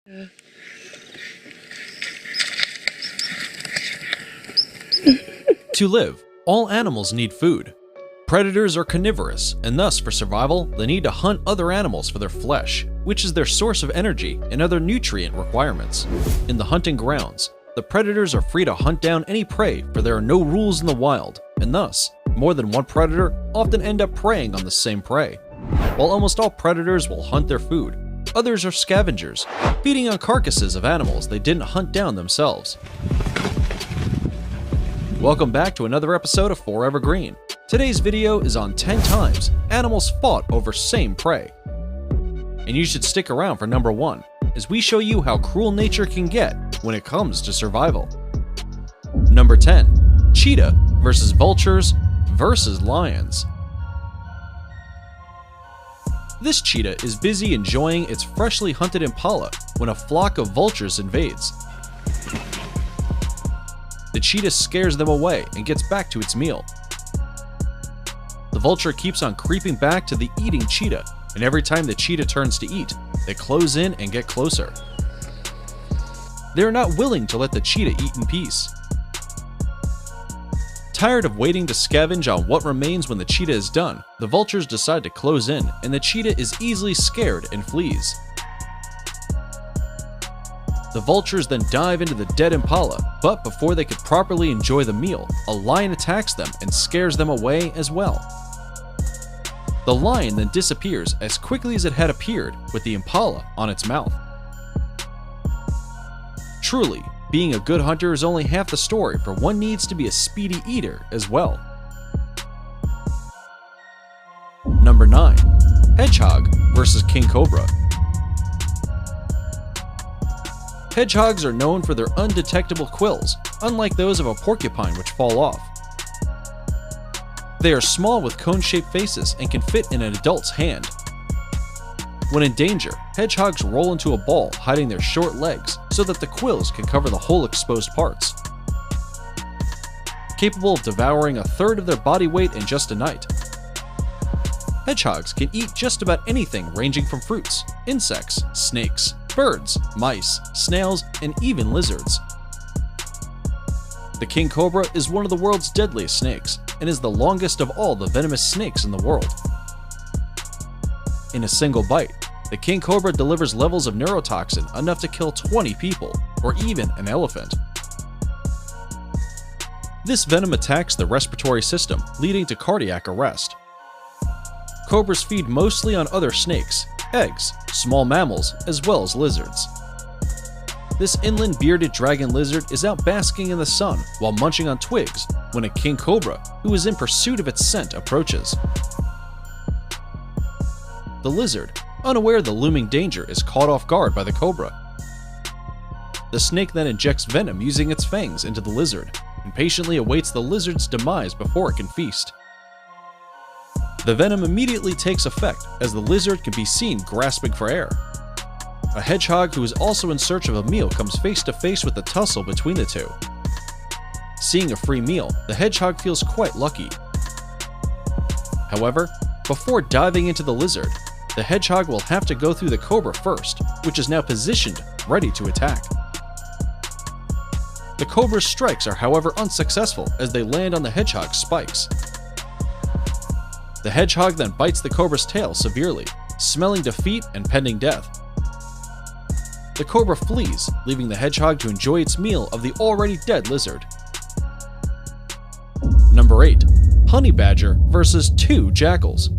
To live, all animals need food. Predators are carnivorous, and thus for survival, they need to hunt other animals for their flesh, which is their source of energy and other nutrient requirements. In the hunting grounds, the predators are free to hunt down any prey, for there are no rules in the wild, and thus, more than one predator often end up preying on the same prey. While almost all predators will hunt their food, others are scavengers, feeding on carcasses of animals they didn't hunt down themselves. Welcome back to another episode of Forever Green. Today's video is on 10 times animals fought over same prey. And you should stick around for number 1, as we show you how cruel nature can get when it comes to survival. Number 10. Cheetah versus vultures versus lions. This cheetah is busy enjoying its freshly hunted impala when a flock of vultures invades. The cheetah scares them away and gets back to its meal. The vulture keeps on creeping back to the eating cheetah, and every time the cheetah turns to eat, they close in and get closer. They are not willing to let the cheetah eat in peace. Tired of waiting to scavenge on what remains when the cheetah is done, the vultures decide to close in, and the cheetah is easily scared and flees. The vultures then dive into the dead impala, but before they could properly enjoy the meal, a lion attacks them and scares them away as well. The lion then disappears as quickly as it had appeared, with the impala on its mouth. Truly, being a good hunter is only half the story, for one needs to be a speedy eater as well. Number 9. Hedgehog versus king cobra. Hedgehogs are known for their undetectable quills, unlike those of a porcupine which fall off. They are small with cone-shaped faces and can fit in an adult's hand. When in danger, hedgehogs roll into a ball, hiding their short legs so that the quills can cover the whole exposed parts. Capable of devouring a third of their body weight in just a night. Hedgehogs can eat just about anything ranging from fruits, insects, snakes, birds, mice, snails, and even lizards. The king cobra is one of the world's deadliest snakes, and is the longest of all the venomous snakes in the world. In a single bite, the king cobra delivers levels of neurotoxin enough to kill 20 people, or even an elephant. This venom attacks the respiratory system, leading to cardiac arrest. Cobras feed mostly on other snakes, eggs, small mammals, as well as lizards. This inland bearded dragon lizard is out basking in the sun while munching on twigs when a king cobra, who is in pursuit of its scent, approaches. The lizard, unaware of the looming danger, is caught off guard by the cobra. The snake then injects venom using its fangs into the lizard, and patiently awaits the lizard's demise before it can feast. The venom immediately takes effect as the lizard can be seen grasping for air. A hedgehog who is also in search of a meal comes face to face with the tussle between the two. Seeing a free meal, the hedgehog feels quite lucky. However, before diving into the lizard, the hedgehog will have to go through the cobra first, which is now positioned, ready to attack. The cobra's strikes are however unsuccessful as they land on the hedgehog's spikes. The hedgehog then bites the cobra's tail severely, smelling defeat and pending death. The cobra flees, leaving the hedgehog to enjoy its meal of the already dead lizard. Number 8. Honey badger versus 2 jackals.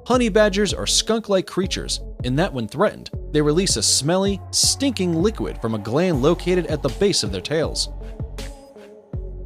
Honey badgers are skunk-like creatures in that when threatened, they release a smelly, stinking liquid from a gland located at the base of their tails.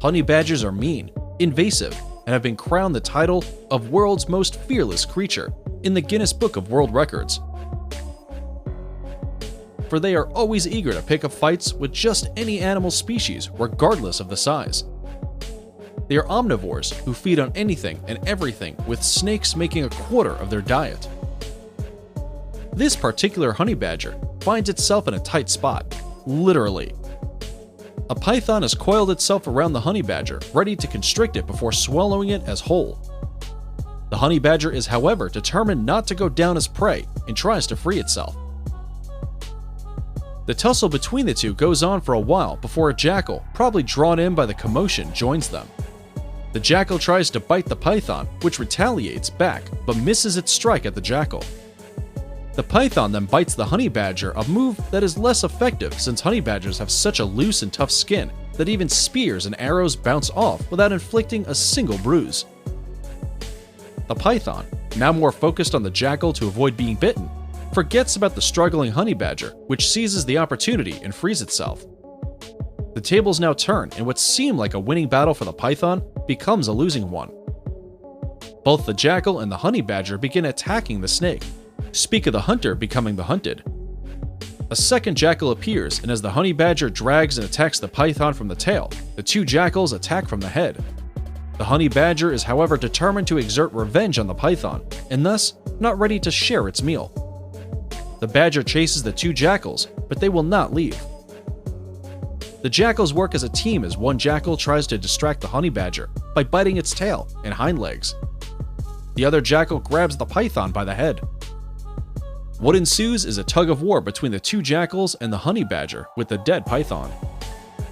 Honey badgers are mean, invasive, and have been crowned the title of world's most fearless creature in the Guinness Book of World Records. For they are always eager to pick up fights with just any animal species, regardless of the size. They are omnivores who feed on anything and everything, with snakes making a quarter of their diet. This particular honey badger finds itself in a tight spot, literally. A python has coiled itself around the honey badger, ready to constrict it before swallowing it as whole. The honey badger is, however, determined not to go down as prey and tries to free itself, The tussle between the two goes on for a while before a jackal, probably drawn in by the commotion, joins them. The jackal tries to bite the python, which retaliates back but misses its strike at the jackal. The python then bites the honey badger, a move that is less effective since honey badgers have such a loose and tough skin that even spears and arrows bounce off without inflicting a single bruise. The python, now more focused on the jackal to avoid being bitten, forgets about the struggling honey badger, which seizes the opportunity and frees itself. The tables now turn, and what seemed like a winning battle for the python becomes a losing one. Both the jackal and the honey badger begin attacking the snake. Speak of the hunter becoming the hunted. A second jackal appears, and as the honey badger drags and attacks the python from the tail, the two jackals attack from the head. The honey badger is, however, determined to exert revenge on the python, and thus not ready to share its meal. The badger chases the two jackals, but they will not leave. The jackals work as a team as one jackal tries to distract the honey badger by biting its tail and hind legs. The other jackal grabs the python by the head. What ensues is a tug of war between the two jackals and the honey badger with the dead python.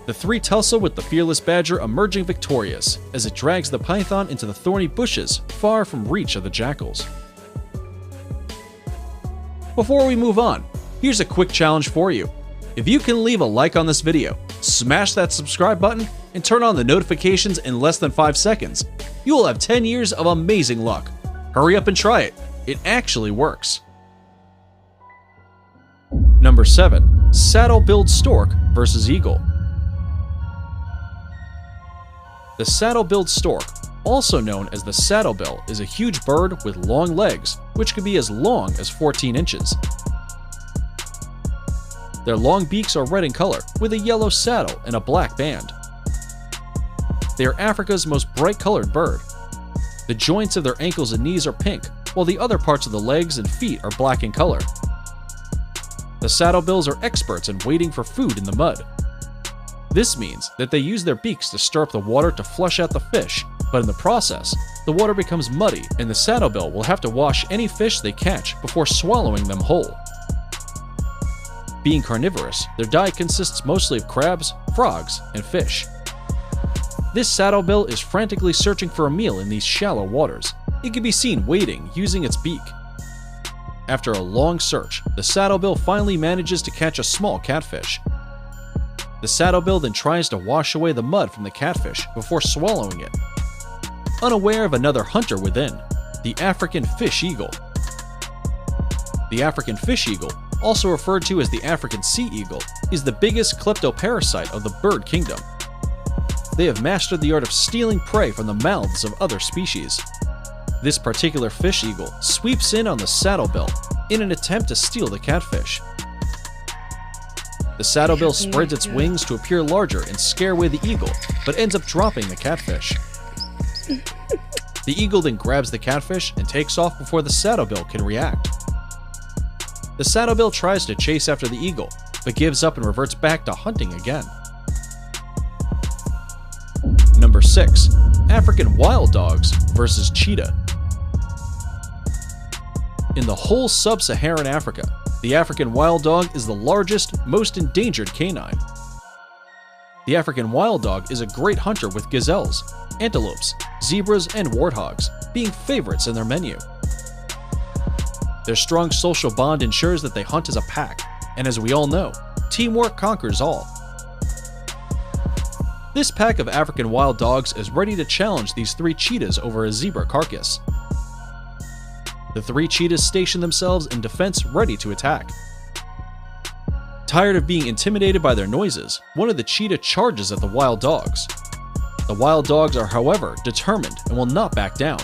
The three tussle with the fearless badger emerging victorious as it drags the python into the thorny bushes far from reach of the jackals. Before we move on, here's a quick challenge for you. If you can leave a like on this video, smash that subscribe button, and turn on the notifications in less than 5 seconds, you will have 10 years of amazing luck. Hurry up and try it. It actually works. Number 7. Saddle-billed stork versus eagle. The saddle-billed stork, also known as the saddlebill, is a huge bird with long legs, which can be as long as 14 inches. Their long beaks are red in color, with a yellow saddle and a black band. They are Africa's most bright-colored bird. The joints of their ankles and knees are pink, while the other parts of the legs and feet are black in color. The saddlebills are experts in wading for food in the mud. This means that they use their beaks to stir up the water to flush out the fish, but in the process, the water becomes muddy and the saddlebill will have to wash any fish they catch before swallowing them whole. Being carnivorous, their diet consists mostly of crabs, frogs, and fish. This saddlebill is frantically searching for a meal in these shallow waters. It can be seen wading using its beak. After a long search, the saddlebill finally manages to catch a small catfish. The saddlebill then tries to wash away the mud from the catfish before swallowing it, unaware of another hunter within, the African fish eagle. The African fish eagle, also referred to as the African sea eagle, is the biggest kleptoparasite of the bird kingdom. They have mastered the art of stealing prey from the mouths of other species. This particular fish eagle sweeps in on the saddlebill in an attempt to steal the catfish. The saddlebill spreads its wings to appear larger and scare away the eagle, but ends up dropping the catfish. The eagle then grabs the catfish and takes off before the saddlebill can react. The saddlebill tries to chase after the eagle, but gives up and reverts back to hunting again. Number 6. African wild dogs versus cheetah. In the whole sub-Saharan Africa, the African wild dog is the largest, most endangered canine. The African wild dog is a great hunter with gazelles, antelopes, zebras, and warthogs, being favorites in their menu. Their strong social bond ensures that they hunt as a pack, and as we all know, teamwork conquers all. This pack of African wild dogs is ready to challenge these 3 cheetahs over a zebra carcass. The 3 cheetahs station themselves in defense, ready to attack. Tired of being intimidated by their noises, one of the cheetah charges at the wild dogs. The wild dogs are, however, determined and will not back down.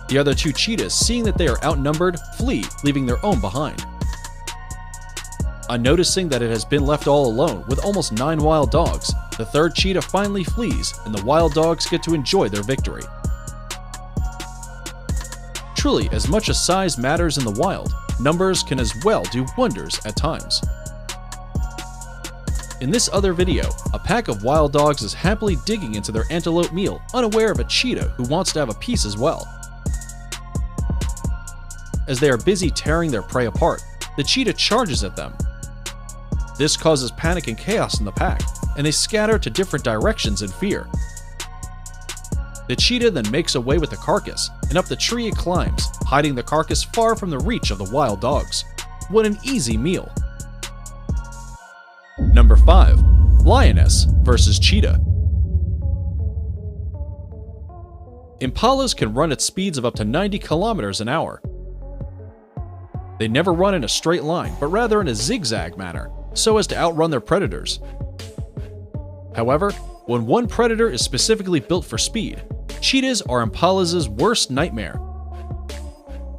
The other 2 cheetahs, seeing that they are outnumbered, flee, leaving their own behind. On noticing that it has been left all alone with almost 9 wild dogs, the 3rd cheetah finally flees and the wild dogs get to enjoy their victory. Truly, as much as size matters in the wild, numbers can as well do wonders at times. In this other video, a pack of wild dogs is happily digging into their antelope meal, unaware of a cheetah who wants to have a piece as well. As they are busy tearing their prey apart, the cheetah charges at them. This causes panic and chaos in the pack, and they scatter to different directions in fear. The cheetah then makes away with the carcass, and up the tree it climbs, hiding the carcass far from the reach of the wild dogs. What an easy meal! Number 5. Lioness versus cheetah. Impalas can run at speeds of up to 90 kilometers an hour. They never run in a straight line, but rather in a zigzag manner, so as to outrun their predators. However, when one predator is specifically built for speed, cheetahs are impalas' worst nightmare,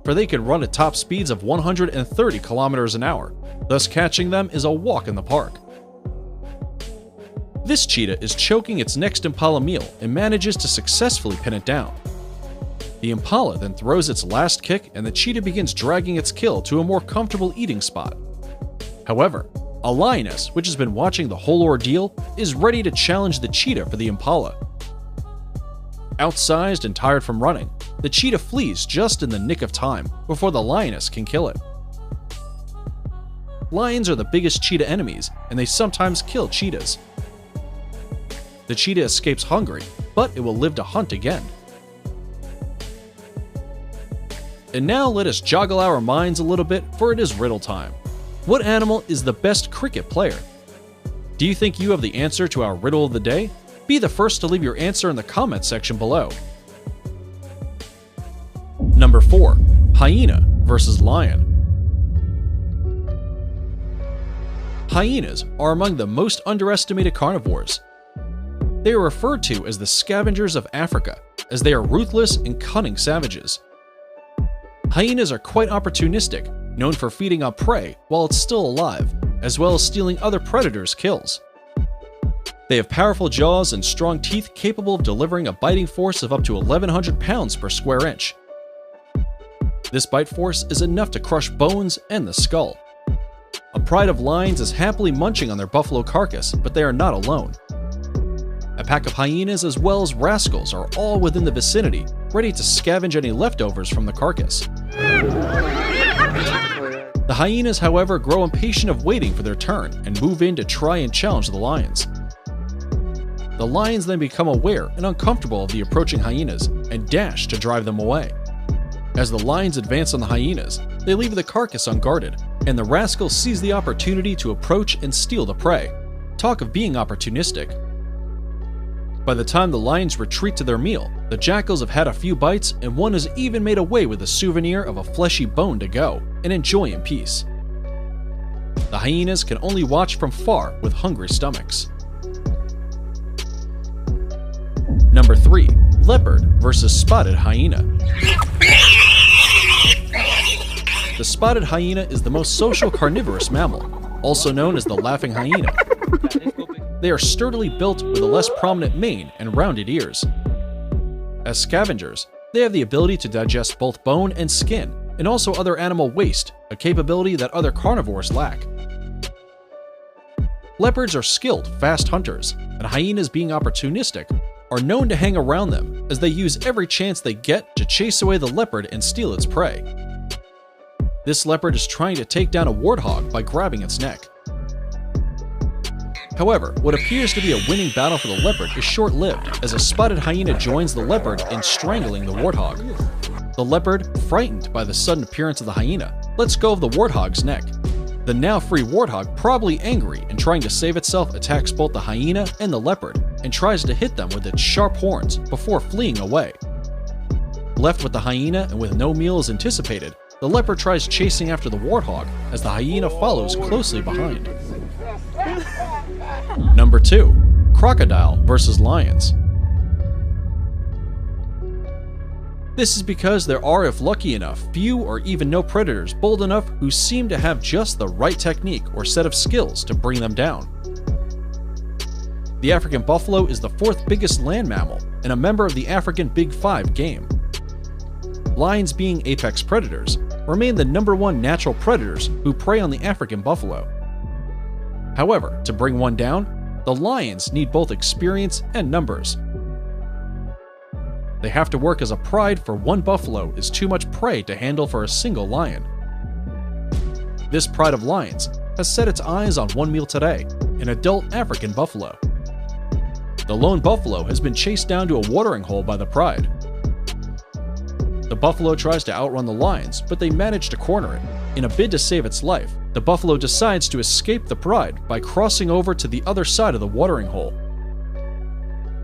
for they can run at top speeds of 130 kilometers an hour, thus catching them is a walk in the park. This cheetah is choking its next impala meal and manages to successfully pin it down. The impala then throws its last kick and the cheetah begins dragging its kill to a more comfortable eating spot. However, a lioness, which has been watching the whole ordeal, is ready to challenge the cheetah for the impala. Outsized and tired from running, the cheetah flees just in the nick of time before the lioness can kill it. Lions are the biggest cheetah enemies, and they sometimes kill cheetahs. The cheetah escapes hungry, but it will live to hunt again. And now let us joggle our minds a little bit, for it is riddle time. What animal is the best cricket player? Do you think you have the answer to our riddle of the day? Be the first to leave your answer in the comment section below. Number 4. Hyena versus lion. Hyenas are among the most underestimated carnivores. They are referred to as the scavengers of Africa, as they are ruthless and cunning savages. Hyenas are quite opportunistic, known for feeding on prey while it's still alive, as well as stealing other predators' kills. They have powerful jaws and strong teeth capable of delivering a biting force of up to 1,100 pounds per square inch. This bite force is enough to crush bones and the skull. A pride of lions is happily munching on their buffalo carcass, but they are not alone. A pack of hyenas as well as rascals are all within the vicinity, ready to scavenge any leftovers from the carcass. The hyenas, however, grow impatient of waiting for their turn and move in to try and challenge the lions. The lions then become aware and uncomfortable of the approaching hyenas and dash to drive them away. As the lions advance on the hyenas, they leave the carcass unguarded, and the rascals seize the opportunity to approach and steal the prey. Talk of being opportunistic. By the time the lions retreat to their meal, the jackals have had a few bites and one has even made away with a souvenir of a fleshy bone to go and enjoy in peace. The hyenas can only watch from far with hungry stomachs. Number 3. Leopard versus spotted hyena. The spotted hyena is the most social carnivorous mammal, also known as the laughing hyena. They are sturdily built with a less prominent mane and rounded ears. As scavengers, they have the ability to digest both bone and skin, and also other animal waste, a capability that other carnivores lack. Leopards are skilled, fast hunters, and hyenas, being opportunistic, are known to hang around them, as they use every chance they get to chase away the leopard and steal its prey. This leopard is trying to take down a warthog by grabbing its neck. However, what appears to be a winning battle for the leopard is short-lived, as a spotted hyena joins the leopard in strangling the warthog. The leopard, frightened by the sudden appearance of the hyena, lets go of the warthog's neck. The now free warthog, probably angry and trying to save itself, attacks both the hyena and the leopard and tries to hit them with its sharp horns before fleeing away. Left with the hyena and with no meal as anticipated, the leopard tries chasing after the warthog as the hyena follows closely behind. Number 2. Crocodile versus lions. This is because there are, if lucky enough, few or even no predators bold enough who seem to have just the right technique or set of skills to bring them down. The African buffalo is the 4th biggest land mammal and a member of the African Big Five game. Lions, being apex predators, remain the number 1 natural predators who prey on the African buffalo. However, to bring one down, the lions need both experience and numbers. They have to work as a pride, for one buffalo is too much prey to handle for a single lion. This pride of lions has set its eyes on one meal today, an adult African buffalo. The lone buffalo has been chased down to a watering hole by the pride. The buffalo tries to outrun the lions, but they manage to corner it. In a bid to save its life, the buffalo decides to escape the pride by crossing over to the other side of the watering hole.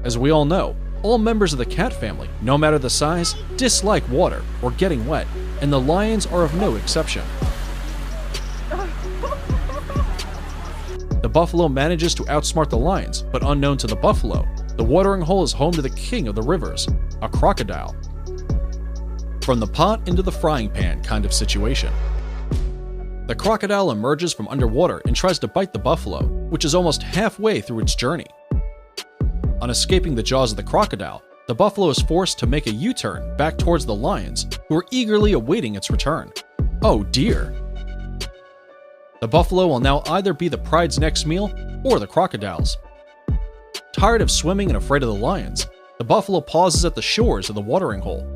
As we all know, all members of the cat family, no matter the size, dislike water or getting wet, and the lions are of no exception. The buffalo manages to outsmart the lions, but unknown to the buffalo, the watering hole is home to the king of the rivers, a crocodile. From the pot into the frying pan kind of situation. The crocodile emerges from underwater and tries to bite the buffalo, which is almost halfway through its journey. On escaping the jaws of the crocodile, the buffalo is forced to make a U-turn back towards the lions, who are eagerly awaiting its return. Oh dear! The buffalo will now either be the pride's next meal or the crocodile's. Tired of swimming and afraid of the lions, the buffalo pauses at the shores of the watering hole.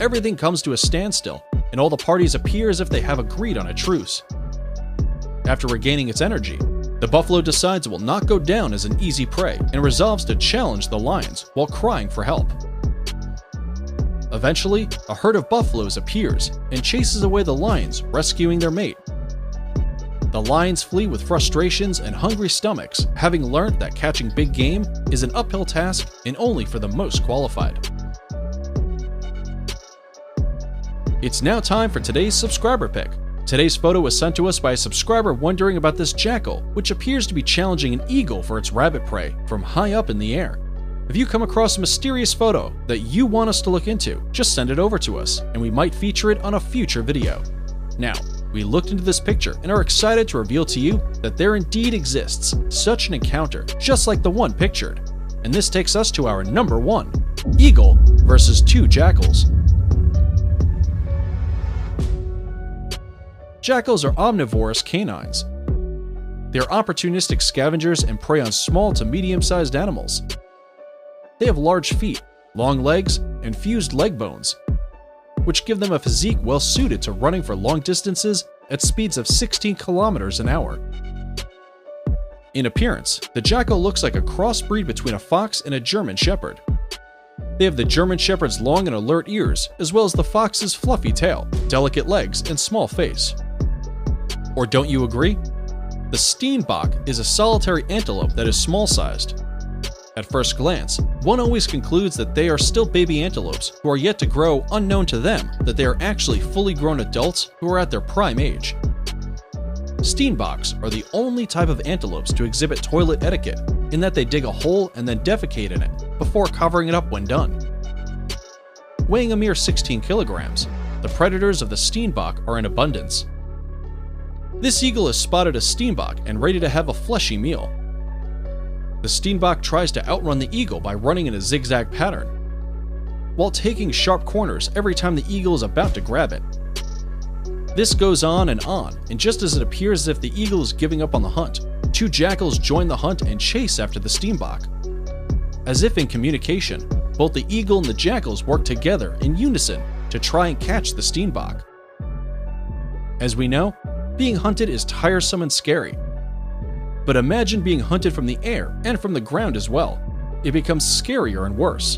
Everything comes to a standstill, and all the parties appear as if they have agreed on a truce. After regaining its energy, the buffalo decides it will not go down as an easy prey and resolves to challenge the lions while crying for help. Eventually, a herd of buffaloes appears and chases away the lions, rescuing their mate. The lions flee with frustrations and hungry stomachs, having learned that catching big game is an uphill task and only for the most qualified. It's now time for today's subscriber pick. Today's photo was sent to us by a subscriber wondering about this jackal, which appears to be challenging an eagle for its rabbit prey from high up in the air. If you come across a mysterious photo that you want us to look into, just send it over to us, and we might feature it on a future video. Now, we looked into this picture and are excited to reveal to you that there indeed exists such an encounter, just like the one pictured. And this takes us to our number 1, eagle versus 2 jackals. Jackals are omnivorous canines. They are opportunistic scavengers and prey on small to medium-sized animals. They have large feet, long legs, and fused leg bones, which give them a physique well suited to running for long distances at speeds of 16 kilometers an hour. In appearance, the jackal looks like a crossbreed between a fox and a German shepherd. They have the German shepherd's long and alert ears, as well as the fox's fluffy tail, delicate legs, and small face. Or don't you agree? The Steenbok is a solitary antelope that is small-sized. At first glance, one always concludes that they are still baby antelopes who are yet to grow, unknown to them that they are actually fully grown adults who are at their prime age. Steenboks are the only type of antelopes to exhibit toilet etiquette, in that they dig a hole and then defecate in it, before covering it up when done. Weighing a mere 16 kilograms, the predators of the Steenbok are in abundance. This eagle has spotted a Steenbok and ready to have a fleshy meal. The Steenbok tries to outrun the eagle by running in a zigzag pattern, while taking sharp corners every time the eagle is about to grab it. This goes on, and just as it appears as if the eagle is giving up on the hunt, 2 jackals join the hunt and chase after the Steenbok. As if in communication, both the eagle and the jackals work together in unison to try and catch the Steenbok. As we know, being hunted is tiresome and scary. But imagine being hunted from the air and from the ground as well. It becomes scarier and worse.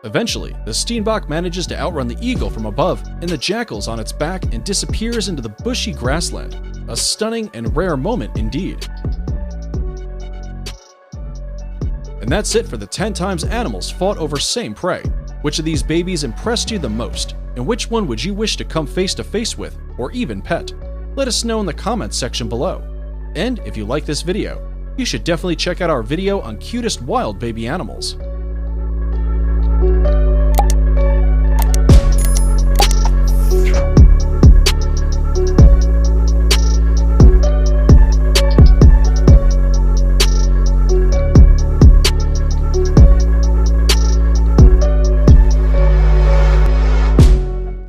Eventually, the Steenbok manages to outrun the eagle from above, and the jackal's on its back and disappears into the bushy grassland. A stunning and rare moment indeed. And that's it for the 10 times animals fought over same prey. Which of these babies impressed you the most, and which one would you wish to come face to face with, or even pet? Let us know in the comments section below. And if you like this video, you should definitely check out our video on cutest wild baby animals.